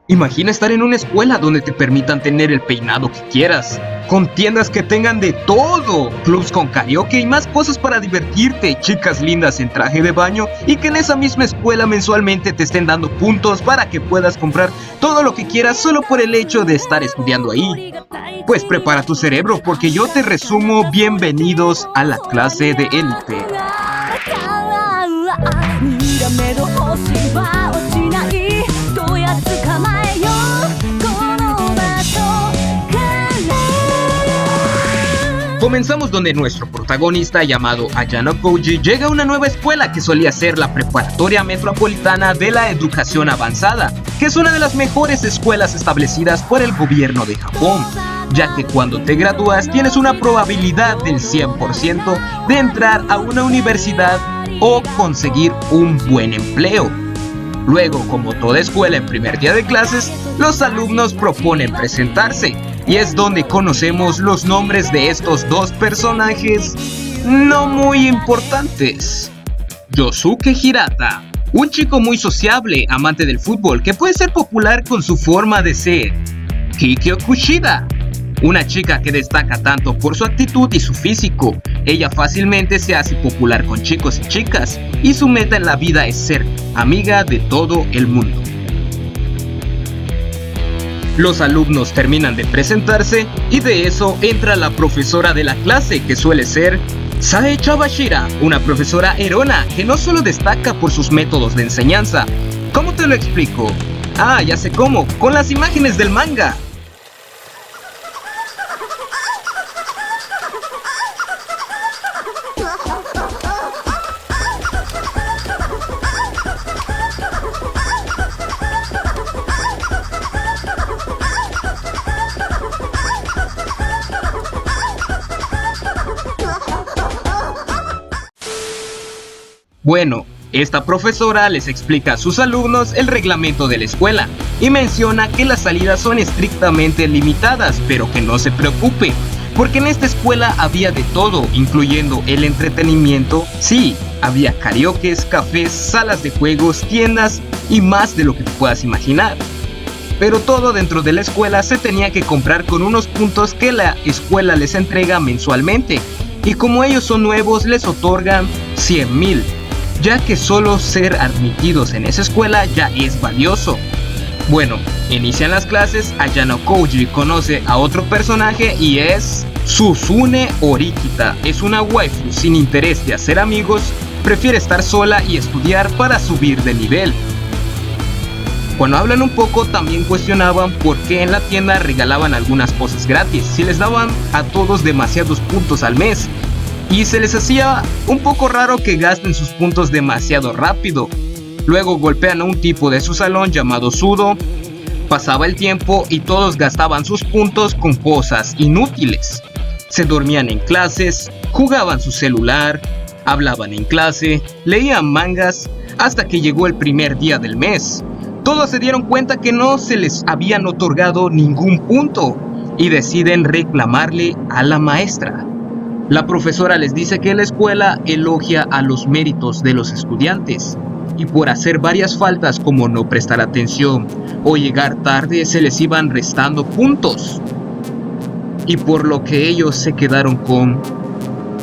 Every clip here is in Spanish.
Imagina estar en una escuela donde te permitan tener el peinado que quieras, con tiendas que tengan de todo, clubs con karaoke y más cosas para divertirte, chicas lindas en traje de baño y que en esa misma escuela mensualmente te estén dando puntos para que puedas comprar todo lo que quieras solo por el hecho de estar estudiando ahí. Pues prepara tu cerebro porque yo te resumo. Bienvenidos a la clase de élite. Comenzamos donde nuestro protagonista, llamado Ayano Koji, llega a una nueva escuela que solía ser la Preparatoria Metropolitana de la Educación Avanzada, que es una de las mejores escuelas establecidas por el gobierno de Japón, ya que cuando te gradúas tienes una probabilidad del 100% de entrar a una universidad o conseguir un buen empleo. Luego, como toda escuela en primer día de clases, los alumnos proponen presentarse, y es donde conocemos los nombres de estos dos personajes no muy importantes. Yosuke Hirata, un chico muy sociable, amante del fútbol, que puede ser popular con su forma de ser. Kikyo Kushida, una chica que destaca tanto por su actitud y su físico. Ella fácilmente se hace popular con chicos y chicas, y su meta en la vida es ser amiga de todo el mundo. Los alumnos terminan de presentarse y de eso entra la profesora de la clase, que suele ser Sae Chabashira, una profesora herona que no solo destaca por sus métodos de enseñanza. ¿Cómo te lo explico? Ah, ya sé cómo, con las imágenes del manga. Bueno, esta profesora les explica a sus alumnos el reglamento de la escuela y menciona que las salidas son estrictamente limitadas, pero que no se preocupe, porque en esta escuela había de todo, incluyendo el entretenimiento. Sí, había karaokes, cafés, salas de juegos, tiendas y más de lo que te puedas imaginar. Pero todo dentro de la escuela se tenía que comprar con unos puntos que la escuela les entrega mensualmente, y como ellos son nuevos les otorgan 100,000. Ya que solo ser admitidos en esa escuela ya es valioso. Bueno, inician las clases. Ayano Koji conoce a otro personaje y es Suzune Orikita. Es una waifu sin interés de hacer amigos, prefiere estar sola y estudiar para subir de nivel. Cuando hablan un poco también cuestionaban por qué en la tienda regalaban algunas cosas gratis, si les daban a todos demasiados puntos al mes. Y se les hacía un poco raro que gasten sus puntos demasiado rápido. Luego golpean a un tipo de su salón llamado Sudo. Pasaba el tiempo y todos gastaban sus puntos con cosas inútiles. Se dormían en clases, jugaban su celular, hablaban en clase, leían mangas, hasta que llegó el primer día del mes. Todos se dieron cuenta que no se les habían otorgado ningún punto y deciden reclamarle a la maestra. La profesora les dice que la escuela elogia a los méritos de los estudiantes y por hacer varias faltas como no prestar atención o llegar tarde se les iban restando puntos, y por lo que ellos se quedaron con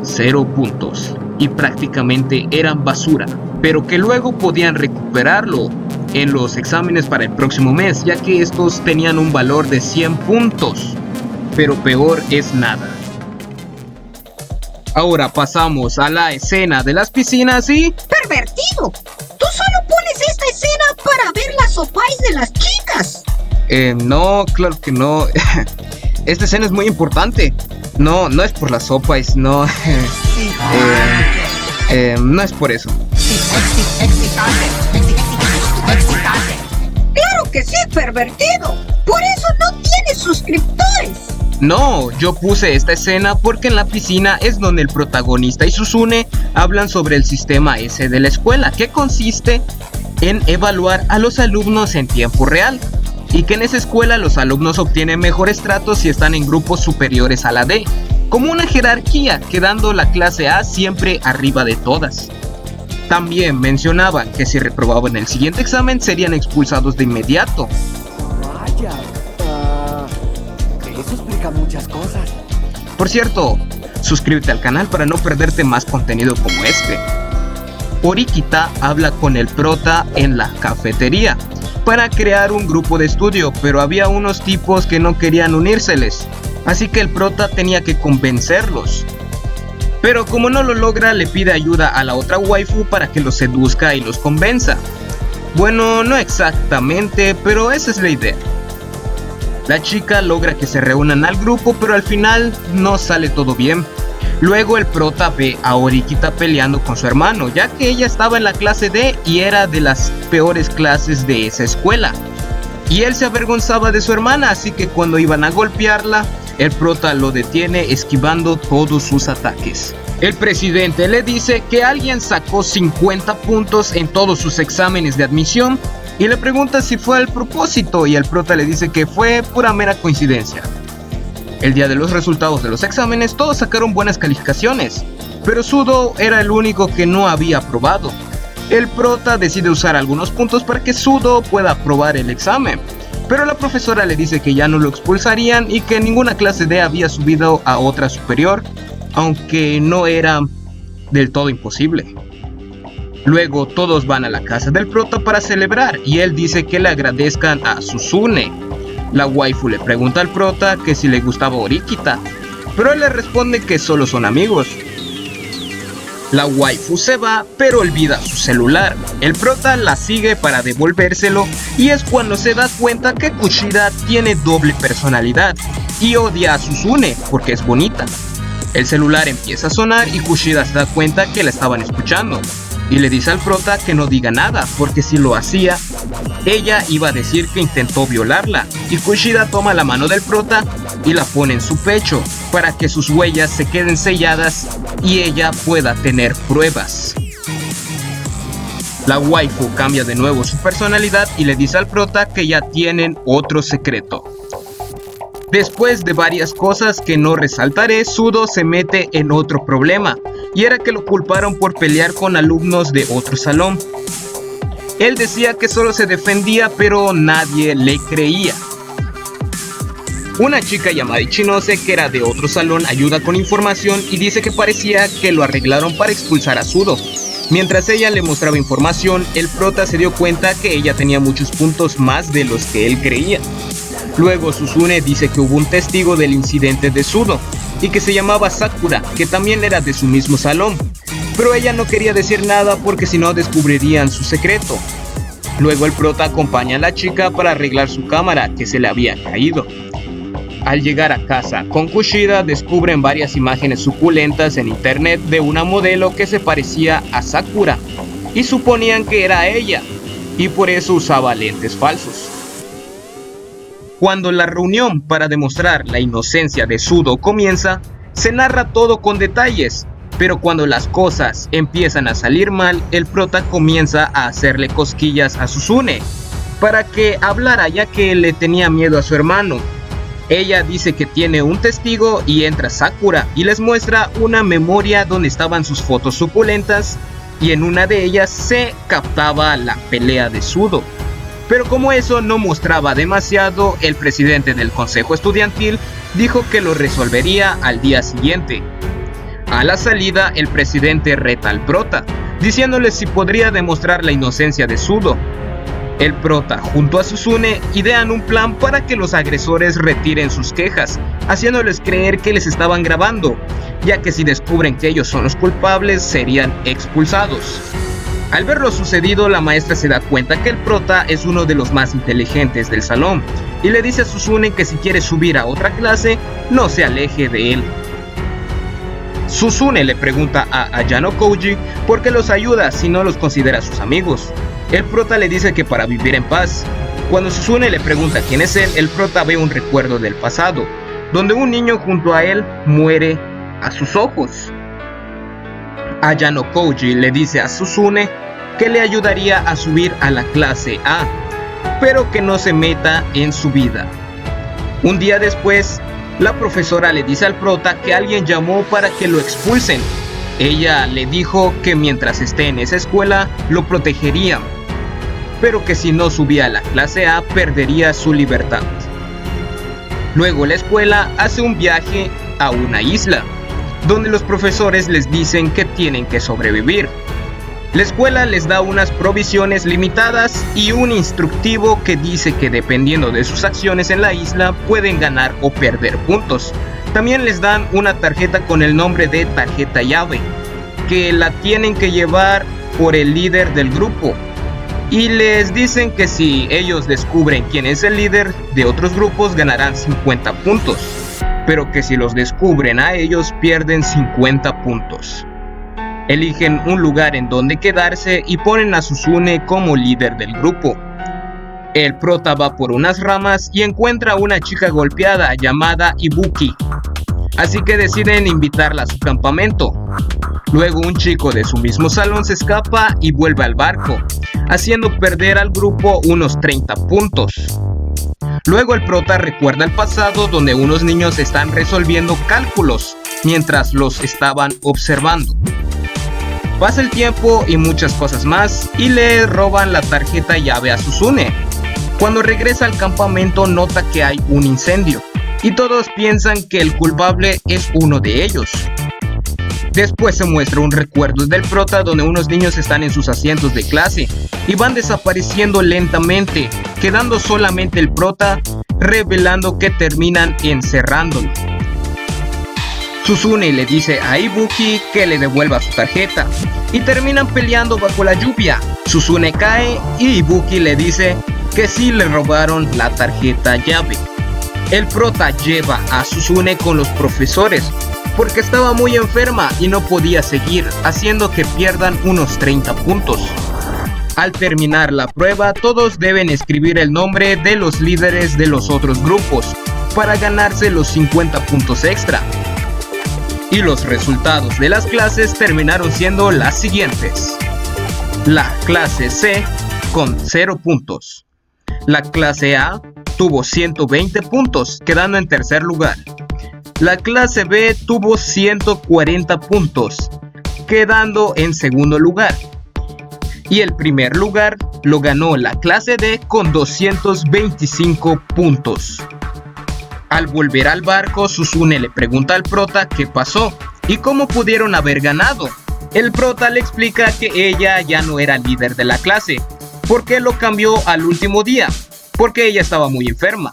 0 puntos y prácticamente eran basura, pero que luego podían recuperarlo en los exámenes para el próximo mes, ya que estos tenían un valor de 100 puntos, pero peor es nada. Ahora pasamos a la escena de las piscinas y... ¡Pervertido! ¡Tú solo pones esta escena para ver las sopais de las chicas! No, claro que no. Esta escena es muy importante. No es por las sopais, no. No es por eso. ¡Claro que sí, pervertido! ¡Por eso no tienes suscriptores! No, yo puse esta escena porque en la piscina es donde el protagonista y Suzune hablan sobre el sistema ese de la escuela, que consiste en evaluar a los alumnos en tiempo real, y que en esa escuela los alumnos obtienen mejores tratos si están en grupos superiores a la D, como una jerarquía, quedando la clase A siempre arriba de todas. También mencionaban que si reprobaban el siguiente examen serían expulsados de inmediato. Vaya, eso explica muchas cosas. Por cierto, suscríbete al canal para no perderte más contenido como este. Orikita habla con el prota en la cafetería para crear un grupo de estudio, pero había unos tipos que no querían unírseles, así que el prota tenía que convencerlos. Pero como no lo logra, le pide ayuda a la otra waifu para que los seduzca y los convenza. Bueno, no exactamente, pero esa es la idea. La chica logra que se reúnan al grupo, pero al final no sale todo bien. Luego el prota ve a Orikita peleando con su hermano, ya que ella estaba en la clase D y era de las peores clases de esa escuela. Y él se avergonzaba de su hermana, así que cuando iban a golpearla, el prota lo detiene esquivando todos sus ataques. El presidente le dice que alguien sacó 50 puntos en todos sus exámenes de admisión y le pregunta si fue al propósito, y el prota le dice que fue pura mera coincidencia. El día de los resultados de los exámenes todos sacaron buenas calificaciones, pero Sudo era el único que no había aprobado. El prota decide usar algunos puntos para que Sudo pueda aprobar el examen, pero la profesora le dice que ya no lo expulsarían y que ninguna clase D había subido a otra superior, aunque no era del todo imposible. Luego todos van a la casa del prota para celebrar y él dice que le agradezcan a Susune. La waifu le pregunta al prota que si le gustaba Orikita, pero él le responde que solo son amigos. La waifu se va, pero olvida su celular. El prota la sigue para devolvérselo y es cuando se da cuenta que Kushida tiene doble personalidad y odia a Susune porque es bonita. El celular empieza a sonar y Kushida se da cuenta que la estaban escuchando y le dice al prota que no diga nada, porque si lo hacía, ella iba a decir que intentó violarla, y Kushida toma la mano del prota y la pone en su pecho para que sus huellas se queden selladas y ella pueda tener pruebas. La waifu cambia de nuevo su personalidad y le dice al prota que ya tienen otro secreto. Después de varias cosas que no resaltaré, Sudo se mete en otro problema, y era que lo culparon por pelear con alumnos de otro salón. Él decía que solo se defendía, pero nadie le creía. Una chica llamada Ichinose, que era de otro salón, ayuda con información y dice que parecía que lo arreglaron para expulsar a Sudo. Mientras ella le mostraba información, el prota se dio cuenta que ella tenía muchos puntos más de los que él creía. Luego Susune dice que hubo un testigo del incidente de Sudo y que se llamaba Sakura, que también era de su mismo salón, pero ella no quería decir nada porque si no descubrirían su secreto. Luego el prota acompaña a la chica para arreglar su cámara que se le había caído. Al llegar a casa con Kushida, descubren varias imágenes suculentas en internet de una modelo que se parecía a Sakura y suponían que era ella, y por eso usaba lentes falsos. Cuando la reunión para demostrar la inocencia de Sudo comienza, se narra todo con detalles, pero cuando las cosas empiezan a salir mal, el prota comienza a hacerle cosquillas a Susune para que hablara, ya que le tenía miedo a su hermano. Ella dice que tiene un testigo y entra Sakura y les muestra una memoria donde estaban sus fotos suculentas y en una de ellas se captaba la pelea de Sudo. Pero como eso no mostraba demasiado, el presidente del consejo estudiantil dijo que lo resolvería al día siguiente. A la salida, el presidente reta al prota, diciéndole si podría demostrar la inocencia de Sudo. El prota, junto a Susune, idean un plan para que los agresores retiren sus quejas, haciéndoles creer que les estaban grabando, ya que si descubren que ellos son los culpables, serían expulsados. Al ver lo sucedido, la maestra se da cuenta que el prota es uno de los más inteligentes del salón y le dice a Susune que si quiere subir a otra clase, no se aleje de él. Susune le pregunta a Ayano Koji por qué los ayuda si no los considera sus amigos. El prota le dice que para vivir en paz. Cuando Susune le pregunta quién es él, el prota ve un recuerdo del pasado, donde un niño junto a él muere a sus ojos. Ayano Koji le dice a Susune que le ayudaría a subir a la clase A, pero que no se meta en su vida. Un día después, la profesora le dice al prota que alguien llamó para que lo expulsen. Ella le dijo que mientras esté en esa escuela lo protegerían. pero que si no subía a la clase A perdería su libertad. Luego la escuela hace un viaje a una isla, donde los profesores les dicen que tienen que sobrevivir. La escuela les da unas provisiones limitadas y un instructivo que dice que dependiendo de sus acciones en la isla pueden ganar o perder puntos. También les dan una tarjeta con el nombre de tarjeta llave, que la tienen que llevar por el líder del grupo. Y les dicen que si ellos descubren quién es el líder de otros grupos ganarán 50 puntos, pero que si los descubren a ellos pierden 50 puntos. Eligen un lugar en donde quedarse y ponen a Suzune como líder del grupo. El prota va por unas ramas y encuentra a una chica golpeada llamada Ibuki, así que deciden invitarla a su campamento. Luego un chico de su mismo salón se escapa y vuelve al barco, haciendo perder al grupo unos 30 puntos. Luego el prota recuerda el pasado donde unos niños están resolviendo cálculos mientras los estaban observando. Pasa el tiempo y muchas cosas más y le roban la tarjeta llave a Suzune. Cuando regresa al campamento nota que hay un incendio y todos piensan que el culpable es uno de ellos. Después se muestra un recuerdo del prota donde unos niños están en sus asientos de clase y van desapareciendo lentamente, quedando solamente el prota, revelando que terminan encerrándolo. Suzune le dice a Ibuki que le devuelva su tarjeta y terminan peleando bajo la lluvia. Suzune cae y Ibuki le dice que sí le robaron la tarjeta llave. El prota lleva a Suzune con los profesores porque estaba muy enferma y no podía seguir, haciendo que pierdan unos 30 puntos. Al terminar la prueba, todos deben escribir el nombre de los líderes de los otros grupos para ganarse los 50 puntos extra. Y los resultados de las clases terminaron siendo las siguientes. La clase C con 0 puntos. La clase A tuvo 120 puntos, quedando en tercer lugar. La clase B tuvo 140 puntos, quedando en segundo lugar. Y el primer lugar lo ganó la clase D con 225 puntos. Al volver al barco, Suzune le pregunta al prota qué pasó y cómo pudieron haber ganado. El prota le explica que ella ya no era líder de la clase, porque lo cambió al último día, porque ella estaba muy enferma.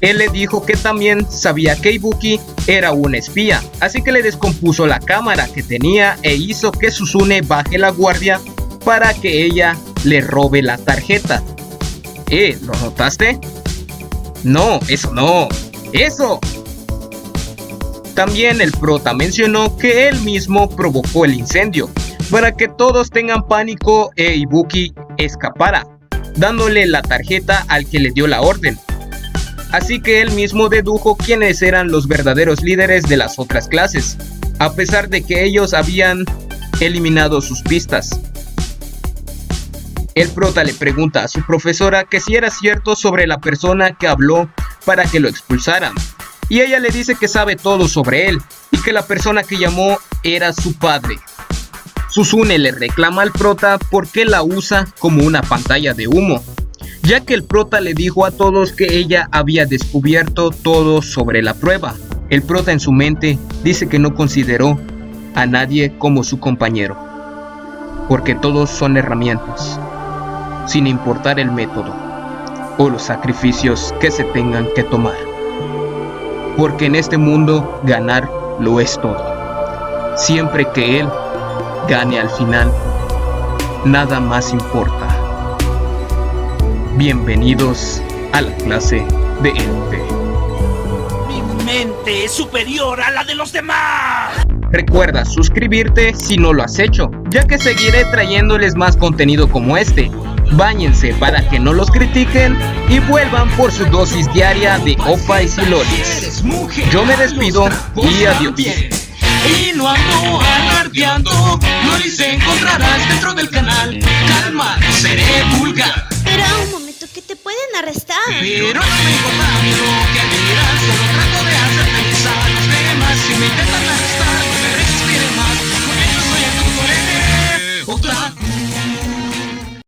Él le dijo que también sabía que Ibuki era una espía, así que le descompuso la cámara que tenía e hizo que Suzune baje la guardia para que ella le robe la tarjeta. ¿Lo notaste? No, eso no, eso. También el prota mencionó que él mismo provocó el incendio para que todos tengan pánico e Ibuki escapara, dándole la tarjeta al que le dio la orden. Así que él mismo dedujo quiénes eran los verdaderos líderes de las otras clases, a pesar de que ellos habían eliminado sus pistas. El prota le pregunta a su profesora que si era cierto sobre la persona que habló para que lo expulsaran, y ella le dice que sabe todo sobre él y que la persona que llamó era su padre. Suzune le reclama al prota porque la usa como una pantalla de humo, ya que el prota le dijo a todos que ella había descubierto todo sobre la prueba. El prota en su mente dice que no consideró a nadie como su compañero, porque todos son herramientas, sin importar el método o los sacrificios que se tengan que tomar. Porque en este mundo ganar lo es todo. Siempre que él gane al final, nada más importa. Bienvenidos a la clase de élite. Mi mente es superior a la de los demás. Recuerda suscribirte si no lo has hecho, ya que seguiré trayéndoles más contenido como este. Báñense para que no los critiquen y vuelvan por su dosis diaria de opais y lolis. Yo me despido y adiós. Y no ando alardeando, lolis encontrarás dentro del canal. Calma, no seré vulgar. Pero un momento, que te pueden arrestar. Pero no me importa a mí lo que dirás, solo trato de hacer feliz a los demás. Si me intentan